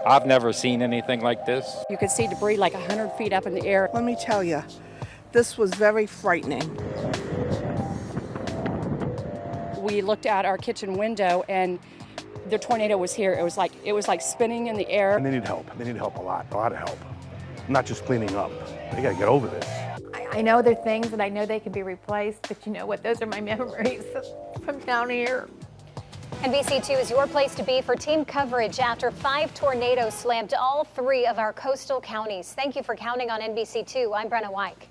I've never seen anything like this. You could see debris like 100 feet up in the air. Let me tell you, this was very frightening. We looked out our kitchen window and the tornado was here. It was like spinning in the air. And they need help. They need help a lot of help. Not just cleaning up. They gotta get over this. I know there are things that I know they can be replaced, but you know what? Those are my memories from down here. NBC2 is your place to be for team coverage after 5 tornadoes slammed all 3 of our coastal counties. Thank you for counting on NBC2. I'm Brenna Wyke.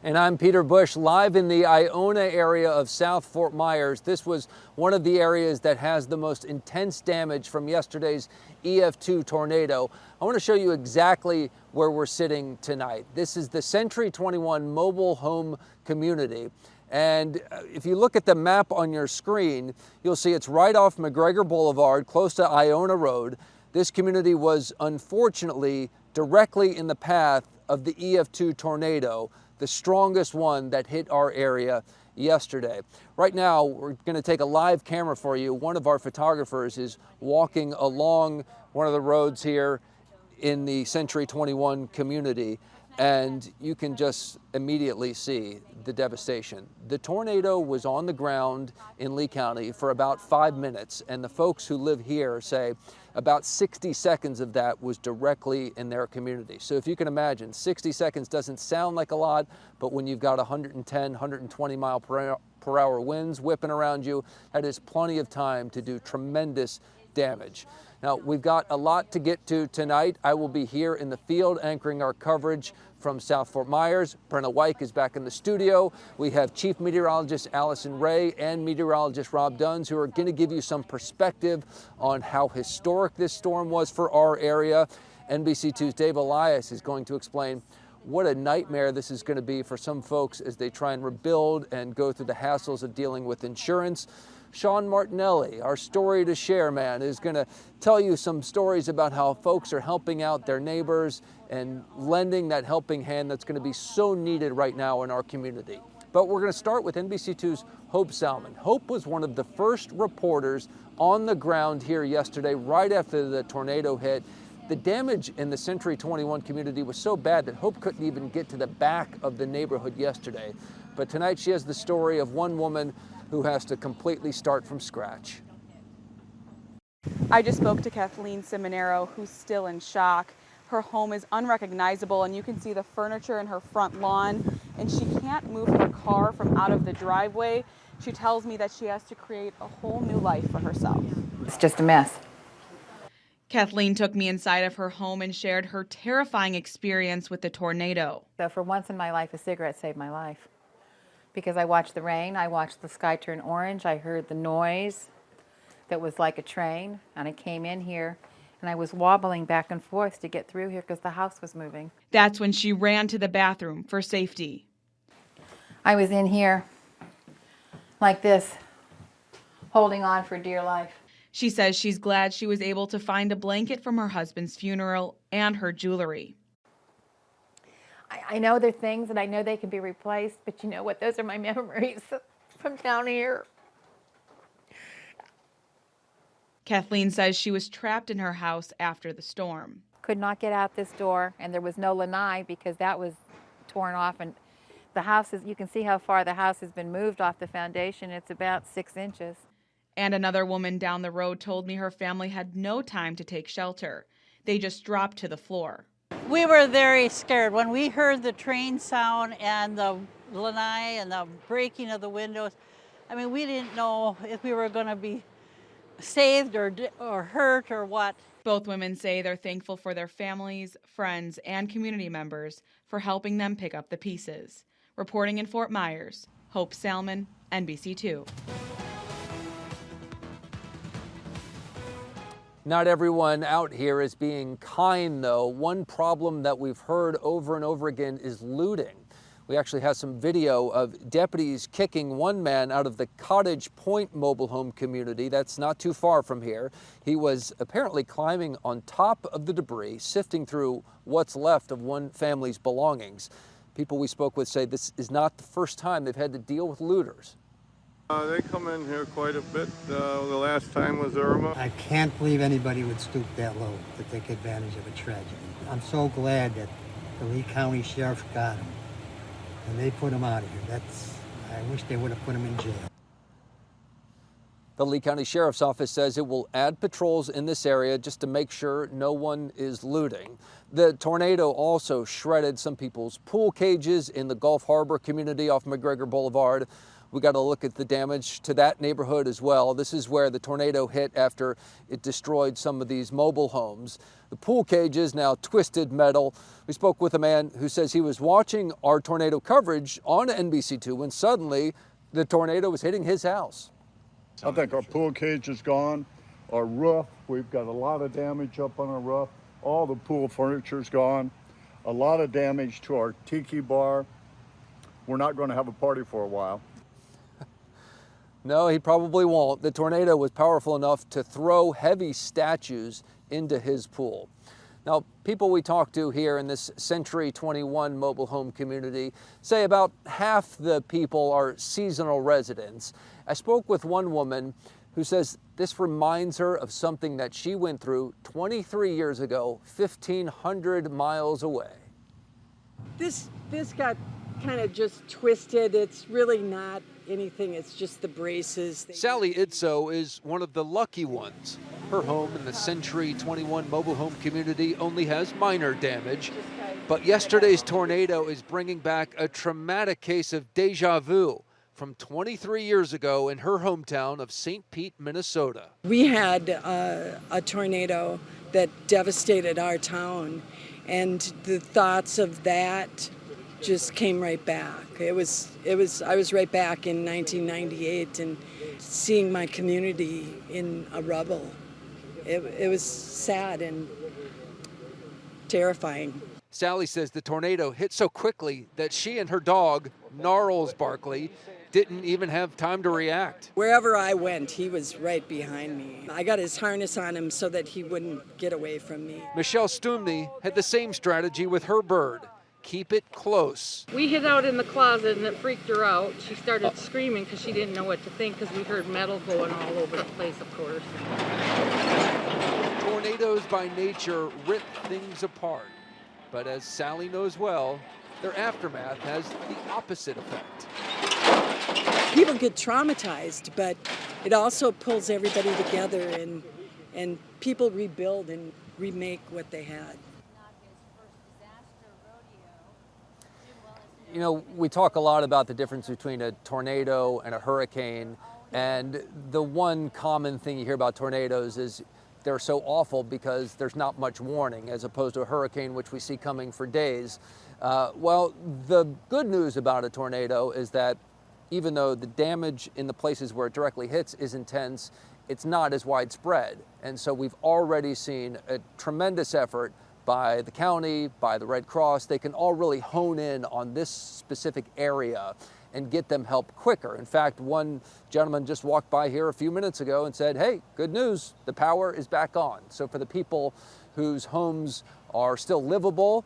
And I'm Peter Bush, live in the Iona area of South Fort Myers. This was one of the areas that has the most intense damage from yesterday's EF2 tornado. I want to show you exactly where we're sitting tonight. This is the Century 21 mobile home community. And if you look at the map on your screen, you'll see it's right off McGregor Boulevard, close to Iona Road. This community was unfortunately directly in the path of the EF2 tornado, the strongest one that hit our area yesterday. Right now, we're going to take a live camera for you. One of our photographers is walking along one of the roads here in the Century 21 community, and you can just immediately see the devastation. The tornado was on the ground in Lee County for about 5 minutes, and the folks who live here say about 60 seconds of that was directly in their community. So if you can imagine, 60 seconds doesn't sound like a lot, but when you've got 110, 120 mile per hour winds whipping around you, that is plenty of time to do tremendous damage. Now, we've got a lot to get to tonight. I will be here in the field anchoring our coverage from South Fort Myers. Brenna Wyke is back in the studio. We have Chief Meteorologist Allison Ray and Meteorologist Rob Duns, who are going to give you some perspective on how historic this storm was for our area. NBC2's Dave Elias is going to explain what a nightmare this is going to be for some folks as they try and rebuild and go through the hassles of dealing with insurance. Sean Martinelli, our story to share man, is going to tell you some stories about how folks are helping out their neighbors and lending that helping hand that's going to be so needed right now in our community. But we're going to start with NBC2's Hope Salmon. Hope was one of the first reporters on the ground here yesterday, right after the tornado hit. The damage in the Century 21 community was so bad that Hope couldn't even get to the back of the neighborhood yesterday. But tonight she has the story of one woman who has to completely start from scratch. I just spoke to Kathleen Seminaro, who's still in shock. Her home is unrecognizable, and you can see the furniture in her front lawn, and she can't move her car from out of the driveway. She tells me that she has to create a whole new life for herself. It's just a mess. Kathleen took me inside of her home and shared her terrifying experience with the tornado. So for once in my life, a cigarette saved my life. Because I watched the rain, I watched the sky turn orange, I heard the noise that was like a train, and I came in here and I was wobbling back and forth to get through here because the house was moving. That's when she ran to the bathroom for safety. I was in here like this, holding on for dear life. She says she's glad she was able to find a blanket from her husband's funeral and her jewelry. I know there are things that I know they can be replaced, but you know what? Those are my memories from down here. Kathleen says she was trapped in her house after the storm. Could not get out this door, and there was no lanai because that was torn off. And the house is, you can see how far the house has been moved off the foundation. It's about 6 inches. And another woman down the road told me her family had no time to take shelter. They just dropped to the floor. We were very scared when we heard the train sound and the lanai and the breaking of the windows. I mean, we didn't know if we were going to be saved or hurt or what. Both women say they're thankful for their families, friends, and community members for helping them pick up the pieces. Reporting in Fort Myers, Hope Salmon, NBC2. Not everyone out here is being kind, though. One problem that we've heard over and over again is looting. We actually have some video of deputies kicking one man out of the Cottage Point mobile home community. That's not too far from here. He was apparently climbing on top of the debris, sifting through what's left of one family's belongings. People we spoke with say this is not the first time they've had to deal with looters. They come in here quite a bit. The last time was Irma. I can't believe anybody would stoop that low to take advantage of a tragedy. I'm so glad that the Lee County Sheriff got him and they put him out of here. I wish they would have put him in jail. The Lee County Sheriff's Office says it will add patrols in this area just to make sure no one is looting. The tornado also shredded some people's pool cages in the Gulf Harbor community off McGregor Boulevard. We got to look at the damage to that neighborhood as well. This is where the tornado hit after it destroyed some of these mobile homes. The pool cages now twisted metal. We spoke with a man who says he was watching our tornado coverage on NBC2 when suddenly the tornado was hitting his house. I think our pool cage is gone. Our roof, we've got a lot of damage up on our roof. All the pool furniture's gone. A lot of damage to our tiki bar. We're not going to have a party for a while. No, he probably won't. The tornado was powerful enough to throw heavy statues into his pool. Now, people we talk to here in this Century 21 mobile home community say about half the people are seasonal residents. I spoke with one woman who says this reminds her of something that she went through 23 years ago, 1,500 miles away. This got kind of just twisted. It's really not anything. It's just the braces. Sally Itzo is one of the lucky ones. Her home in the Century 21 mobile home community only has minor damage, but yesterday's tornado is bringing back a traumatic case of deja vu from 23 years ago in her hometown of St. Pete, Minnesota. We had a tornado that devastated our town, and the thoughts of that just came right back. I was right back in 1998 and seeing my community in a rubble. It was sad and terrifying. Sally says the tornado hit so quickly that she and her dog, Gnarls Barkley, didn't even have time to react. Wherever I went, he was right behind me. I got his harness on him so that he wouldn't get away from me. Michelle Stumney had the same strategy with her bird. Keep it close. We hid out in the closet and it freaked her out. She started screaming because she didn't know what to think because we heard metal going all over the place, of course. Tornadoes by nature rip things apart. But as Sally knows well, their aftermath has the opposite effect. People get traumatized, but it also pulls everybody together and people rebuild and remake what they had. You know, we talk a lot about the difference between a tornado and a hurricane, and the one common thing you hear about tornadoes is they're so awful because there's not much warning, as opposed to a hurricane, which we see coming for days. Well, the good news about a tornado is that even though the damage in the places where it directly hits is intense, it's not as widespread. And so we've already seen a tremendous effort by the county, by the Red Cross. They can all really hone in on this specific area and get them help quicker. In fact, one gentleman just walked by here a few minutes ago and said, hey, good news, the power is back on. So for the people whose homes are still livable,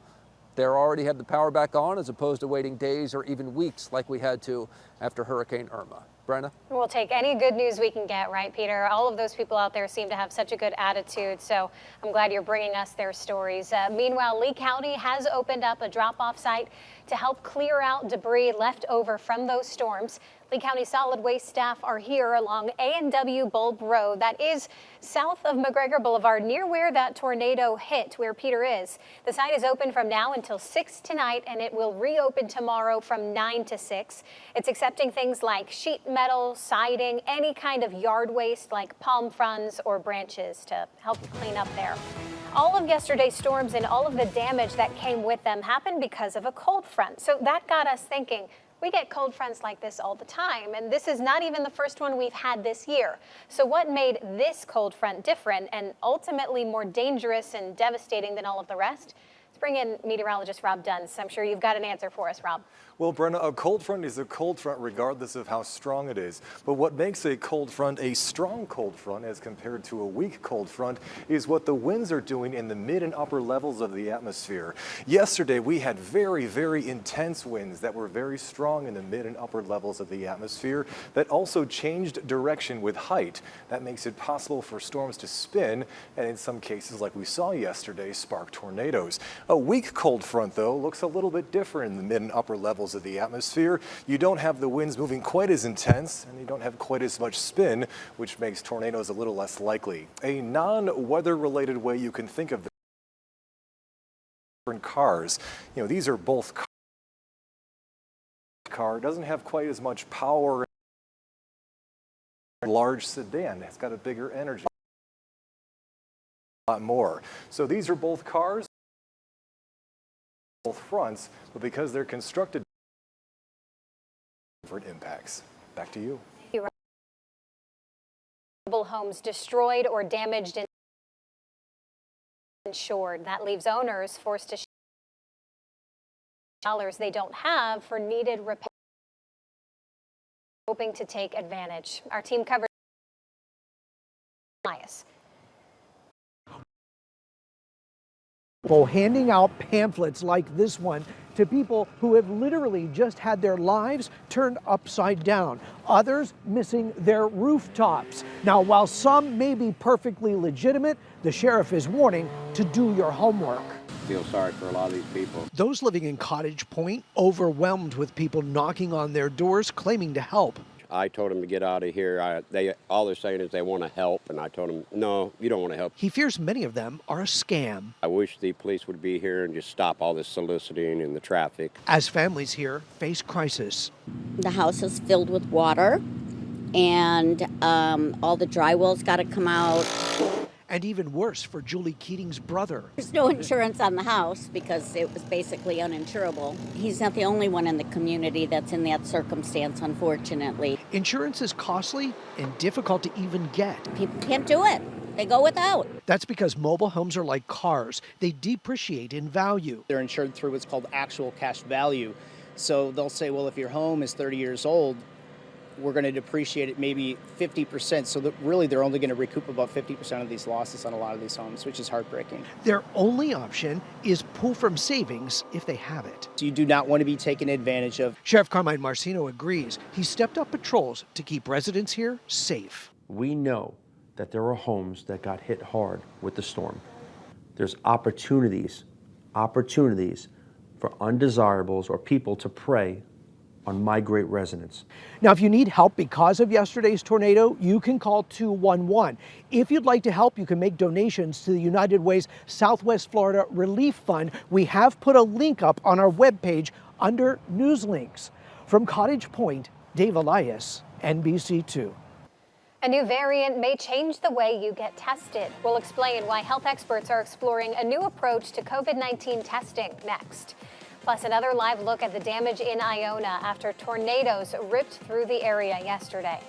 they already have the power back on, as opposed to waiting days or even weeks like we had to after Hurricane Irma. Brenna? We'll take any good news we can get, right, Peter? All of those people out there seem to have such a good attitude, so I'm glad you're bringing us their stories. Meanwhile, Lee County has opened up a drop-off site to help clear out debris left over from those storms. Lee County Solid Waste staff are here along A&W Bulb Road. That is south of McGregor Boulevard, near where that tornado hit, where Peter is. The site is open from now until 6 tonight, and it will reopen tomorrow from 9 to 6. It's accepting things like sheet metal, siding, any kind of yard waste like palm fronds or branches to help clean up there. All of yesterday's storms and all of the damage that came with them happened because of a cold front. So that got us thinking, we get cold fronts like this all the time, and this is not even the first one we've had this year. So what made this cold front different and ultimately more dangerous and devastating than all of the rest? It's bring in meteorologist Rob Duns. I'm sure you've got an answer for us, Rob. Well, Brenna, a cold front is a cold front regardless of how strong it is. But what makes a cold front a strong cold front as compared to a weak cold front is what the winds are doing in the mid and upper levels of the atmosphere. Yesterday, we had very, very intense winds that were very strong in the mid and upper levels of the atmosphere that also changed direction with height. That makes it possible for storms to spin and in some cases, like we saw yesterday, spark tornadoes. A weak cold front, though, looks a little bit different in the mid and upper levels of the atmosphere. You don't have the winds moving quite as intense and you don't have quite as much spin, which makes tornadoes a little less likely. A non-weather related way you can think of different cars. You know, these are both car doesn't have quite as much power. Large sedan, it's got a bigger energy, a lot more. So these are both cars, both fronts, but because they're constructed different impacts. Back to you. Mobile homes destroyed or damaged and insured. That leaves owners forced to share dollars they don't have for needed repair, hoping to take advantage. Our team covered bias. Handing out pamphlets like this one to people who have literally just had their lives turned upside down, others missing their rooftops. Now, while some may be perfectly legitimate, the sheriff is warning to do your homework. Feel sorry for a lot of these people. Those living in Cottage Point overwhelmed with people knocking on their doors claiming to help. I told them to get out of here. All they're saying is they want to help, and I told them, no, you don't want to help. He fears many of them are a scam. I wish the police would be here and just stop all this soliciting and the traffic. As families here face crisis. The house is filled with water, and all the drywall's got to come out. And even worse for Julie Keating's brother. There's no insurance on the house because it was basically uninsurable. He's not the only one in the community that's in that circumstance, unfortunately. Insurance is costly and difficult to even get. People can't do it. They go without. That's because mobile homes are like cars. They depreciate in value. They're insured through what's called actual cash value. So they'll say, well, if your home is 30 years old, we're going to depreciate it maybe 50%. So that really they're only going to recoup about 50% of these losses on a lot of these homes, which is heartbreaking. Their only option is pull from savings if they have it. So you do not want to be taken advantage of. Sheriff Carmine Marcino agrees. He stepped up patrols to keep residents here safe. We know that there are homes that got hit hard with the storm. There's opportunities for undesirables or people to prey on migrate residents. Now, if you need help because of yesterday's tornado, you can call 211. If you'd like to help, you can make donations to the United Way's Southwest Florida Relief Fund. We have put a link up on our webpage under News Links. From Cottage Point, Dave Elias, NBC2. A new variant may change the way you get tested. We'll explain why health experts are exploring a new approach to COVID-19 testing next. Plus, another live look at the damage in Iona after tornadoes ripped through the area yesterday.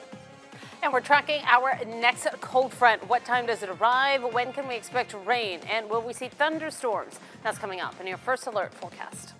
And we're tracking our next cold front. What time does it arrive? When can we expect rain? And will we see thunderstorms? That's coming up in your First Alert forecast.